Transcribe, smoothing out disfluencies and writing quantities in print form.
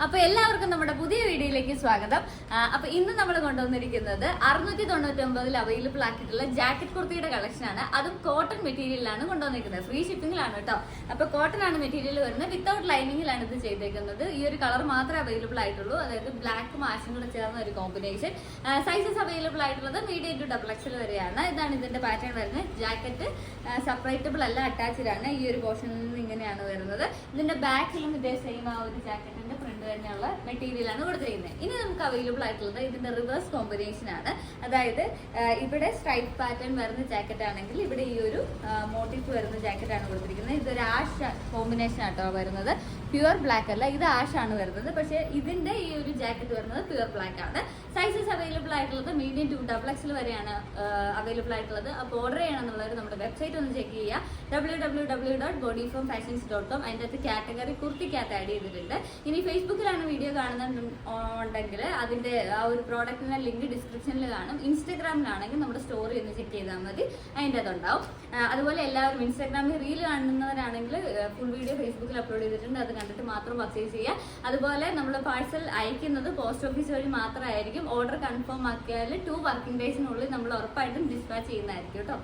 അപ്പൊ എല്ലാവർക്കും നമ്മുടെ പുതിയ വീഡിയോയിലേക്ക് സ്വാഗതം. അപ്പൊ ഇന്ന് നമ്മൾ കൊണ്ടുവന്നിരിക്കുന്നത് 699 അവൈലബിൾ ആക്കിയിട്ടുള്ള ജാക്കറ്റ് കുർത്തിയുടെ കളക്ഷൻ ആണ്. അതും കോട്ടൺ മെറ്റീരിയലാണ് കൊണ്ടുവന്നിരിക്കുന്നത്. ഫ്രീ ഷിപ്പിംഗിലാണ് കേട്ടോ. അപ്പൊ കോട്ടൺ ആണ് മെറ്റീരിയൽ വരുന്നത്. വിത്തൗട്ട് ലൈനിങ്ങിലാണ് ഇത് ചെയ്തേക്കുന്നത്. ഈ ഒരു കളർ മാത്രമേ അവൈലബിൾ ആയിട്ടുള്ളൂ. അതായത് ബ്ലാക്കും ആഷും കൂടെ ചേർന്ന ഒരു കോമ്പിനേഷൻ. സൈസസ് അവൈലബിൾ ആയിട്ടുള്ളത് മീഡിയം ടു ഡബിൾ എക്സൽ വരെയാണ്. ഇതാണ് ഇതിന്റെ പാറ്റേൺ വരുന്നത്. ജാക്കറ്റ് സെപ്പറേറ്റബിൾ അല്ല, അറ്റാച്ച്ഡ് ആണ്. ഈ ഒരു പോർഷനിൽ നിന്ന് ഇങ്ങനെയാണ് വരുന്നത്. ഇതിന്റെ ബാക്കിലും ഇതേ സെയിം ആ ഒരു ജാക്കറ്റിന്റെ പ്രിന്റ് തന്നെയുള്ള മെറ്റീരിയലാണ് കൊടുത്തിരിക്കുന്നത്. ഇനി നമുക്ക് അവൈലബിൾ ആയിട്ടുള്ളത് ഇതിന്റെ റിവേഴ്സ് കോമ്പിനേഷൻ ആണ്. അതായത് ഇവിടെ സ്ട്രൈപ്പ് പാറ്റേൺ വരുന്ന ജാക്കറ്റ് ആണെങ്കിൽ ഇവിടെ ഈ ഒരു മോട്ടീഫ് വരുന്ന ജാക്കറ്റ് ആണ് കൊടുത്തിരിക്കുന്നത്. ഇതൊരു ആഷ് കോമ്പിനേഷൻ ആട്ടോ വരുന്നത്. പ്യുവർ ബ്ലാക്ക് അല്ല, ഇത് ആഷ് ആണ് വരുന്നത്. പക്ഷേ ഇതിന്റെ ഈ ഒരു ജാക്കറ്റ് വരുന്നത് പ്യുവർ ബ്ലാക്ക് ആണ്. സൈസസ് അവൈലബിൾ ആയിട്ടുള്ളത് മീഡിയം ടു ഡബിൾ എക്സൽ വരെയാണ് അവൈലബിൾ ആയിട്ടുള്ളത്. അപ്പോൾ ഓർഡർ ചെയ്യണമെന്നുള്ളത് നമ്മുടെ വെബ്സൈറ്റ് ഒന്ന് ചെക്ക് ചെയ്യുക. www.bodyformfashions.com. അതിൻ്റെ അകത്ത് കാറ്റഗറി കുർത്തിക്കകത്ത് ആഡ് ചെയ്തിട്ടുണ്ട്. ഇനി ഫേസ്ബുക്കിലാണ് വീഡിയോ കാണുന്നുണ്ടെങ്കിൽ അതിന്റെ ആ ഒരു പ്രോഡക്റ്റിന്റെ ലിങ്ക് ഡിസ്ക്രിപ്ഷനിൽ കാണും. ഇൻസ്റ്റാഗ്രാമിലാണെങ്കിൽ നമ്മുടെ സ്റ്റോറി ഒന്ന് ചെക്ക് ചെയ്താൽ മതി, അതിൻ്റെ അതുണ്ടാവും. അതുപോലെ എല്ലാവരും ഇൻസ്റ്റാഗ്രാമിൽ റീൽ കാണുന്നവരാണെങ്കിൽ ഫുൾ വീഡിയോ ഫേസ്ബുക്കിൽ അപ്ലോഡ് ചെയ്തിട്ടുണ്ട്. അത് കണ്ടിട്ട് മാത്രം പർച്ചേസ് ചെയ്യുക. അതുപോലെ നമ്മൾ പാഴ്സൽ അയക്കുന്നത് പോസ്റ്റ് ഓഫീസ് വഴി മാത്രമായിരിക്കും. ഓർഡർ കൺഫേം ആക്കിയാൽ 2 വർക്കിംഗ് ഡേയ്സിനുള്ളിൽ നമ്മൾ ഉറപ്പായിട്ടും ഡിസ്പാച്ച് ചെയ്യുന്നതായിരിക്കും കേട്ടോ.